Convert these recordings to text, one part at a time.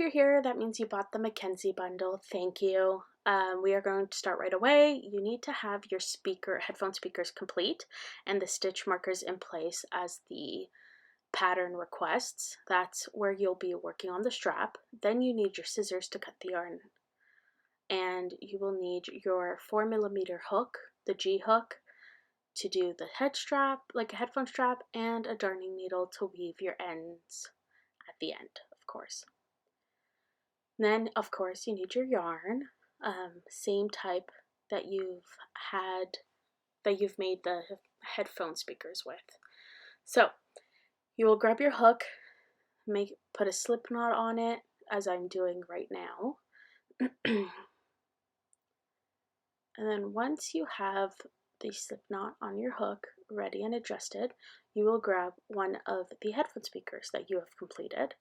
you're here, that means you bought the Mackenzie bundle. Thank you. We are going to start right away. You need to have your headphone speakers complete and the stitch markers in place as the pattern requests. That's where you'll be working on the strap. Then you need your scissors to cut the yarn. And you will need your 4mm hook, the G hook, to do the head strap, like a headphone strap, and a darning needle to weave your ends at the end, of course. Then, of course, you need your yarn, same type that you've made the headphone speakers with. So you will grab your hook, put a slip knot on it, as I'm doing right now. And then once you have the slip knot on your hook ready and adjusted, you will grab one of the headphone speakers that you have completed.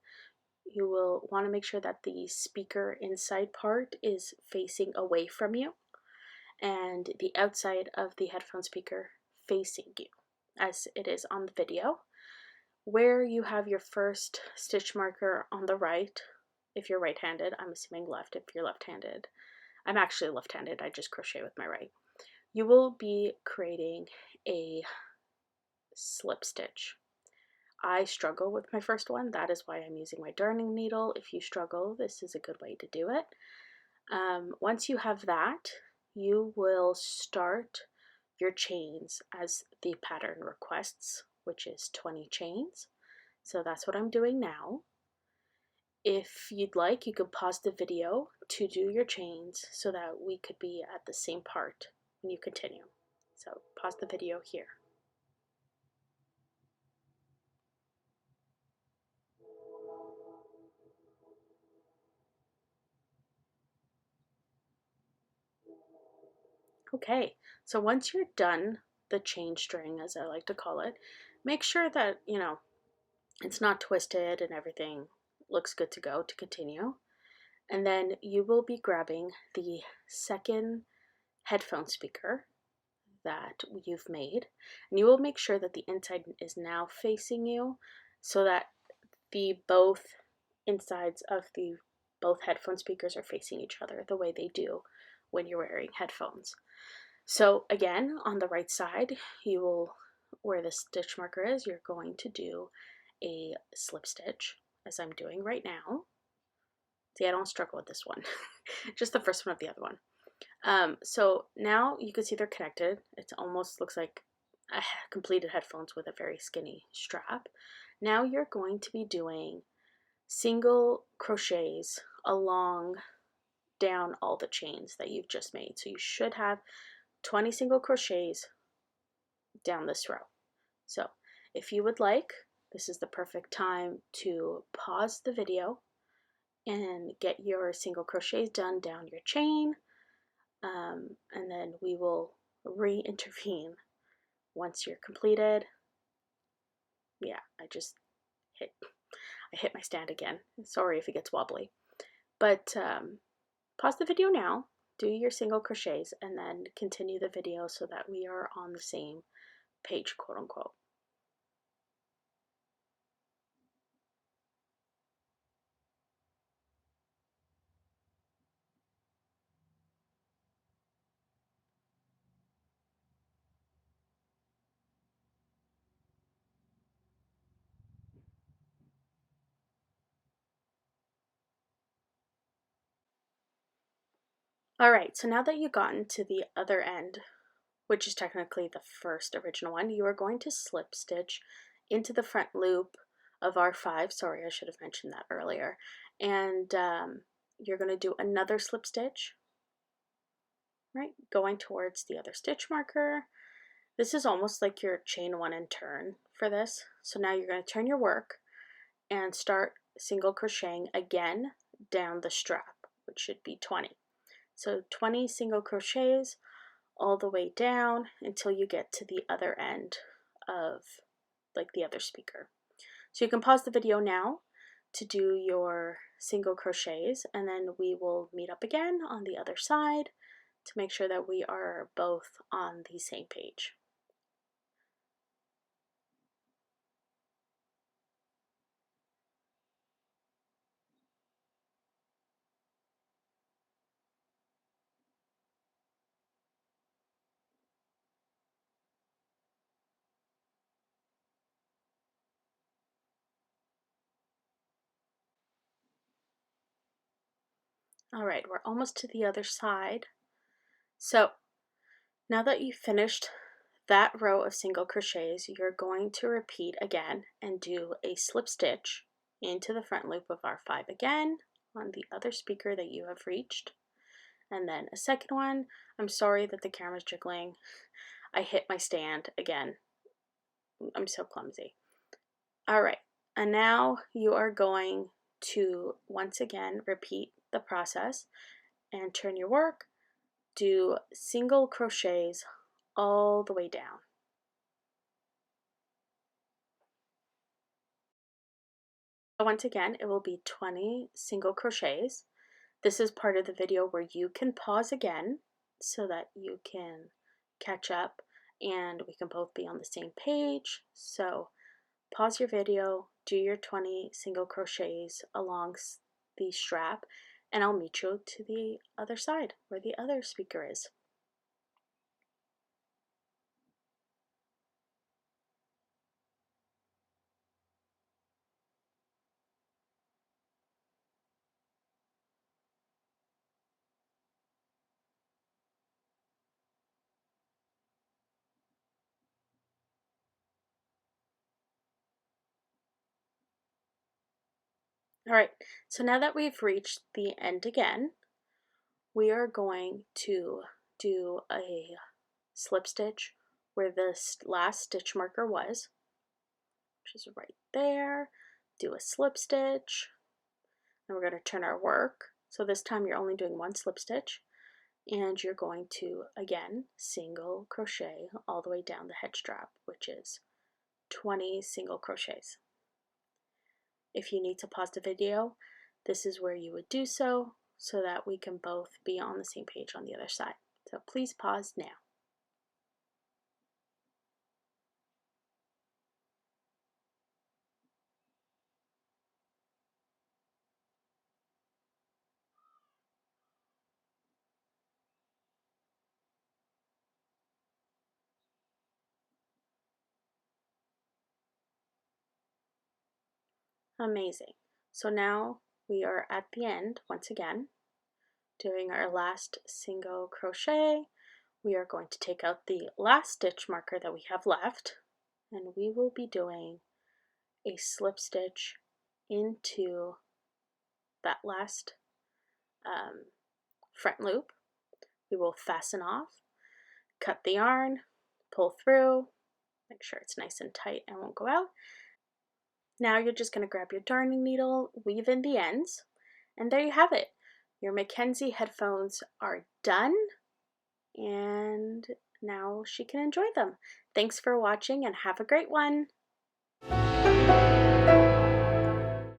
You will want to make sure that the speaker inside part is facing away from you and the outside of the headphone speaker facing you, as it is on the video. Where you have your first stitch marker on the right, if you're right-handed, I'm assuming left if you're left-handed. I'm actually left-handed, I just crochet with my right. You will be creating a slip stitch. I struggle with my first one, that is why I'm using my darning needle. If you struggle, this is a good way to do it. Once you have that, you will start your chains as the pattern requests, which is 20 chains. So that's what I'm doing now. If you'd like, you could pause the video to do your chains so that we could be at the same part when you continue. So pause the video here. Okay, so once you're done the chain string, as I like to call it, make sure that, it's not twisted and everything looks good to go to continue. And then you will be grabbing the second headphone speaker that you've made, and you will make sure that the inside is now facing you so that the both insides of the both headphone speakers are facing each other the way they do when you're wearing headphones. So again, on the right side, you will, where the stitch marker is, you're going to do a slip stitch, as I'm doing right now. See, I don't struggle with this one, just the first one of the other one. So now you can see they're connected. It almost looks like a completed headphones with a very skinny strap. Now you're going to be doing single crochets along down all the chains that you've just made. So you should have 20 single crochets down this row. So if you would like, this is the perfect time to pause the video and get your single crochets done down your chain, and then we will re-intervene once you're completed. Yeah, I hit my stand again. Sorry if it gets wobbly, but pause the video now, do your single crochets, and then continue the video so that we are on the same page, quote unquote. Alright, so now that you've gotten to the other end, which is technically the first original one, you are going to slip stitch into the front loop of R5. Sorry, I should have mentioned that earlier. And you're going to do another slip stitch, right, going towards the other stitch marker. This is almost like your chain one and turn for this. So now you're going to turn your work and start single crocheting again down the strap, which should be 20. So 20 single crochets all the way down until you get to the other end of like the other speaker. So you can pause the video now to do your single crochets, and then we will meet up again on the other side to make sure that we are both on the same page. All right, we're almost to the other side. So now that you've finished that row of single crochets, you're going to repeat again and do a slip stitch into the front loop of our 5 again on the other speaker that you have reached, and then a second one. I'm sorry that the camera's jiggling. I hit my stand again. I'm so clumsy. All right, and now you are going to once again repeat the process and turn your work, do single crochets all the way down. Once again, it will be 20 single crochets. This is part of the video where you can pause again so that you can catch up and we can both be on the same page. So pause your video, do your 20 single crochets along the strap, and I'll meet you to the other side where the other speaker is. All right, so now that we've reached the end again, we are going to do a slip stitch where this last stitch marker was, which is right there. Do a slip stitch, and we're going to turn our work. So this time you're only doing one slip stitch, and you're going to again single crochet all the way down the head strap, which is 20 single crochets. If you need to pause the video, this is where you would do so that we can both be on the same page on the other side. So please pause now. Amazing. So now we are at the end once again, doing our last single crochet. We are going to take out the last stitch marker that we have left, and we will be doing a slip stitch into that last front loop. We will fasten off, cut the yarn, pull through, make sure it's nice and tight and won't go out. Now you're just going to grab your darning needle, weave in the ends, and there you have it. Your Mackenzie headphones are done, and now she can enjoy them. Thanks for watching and have a great one.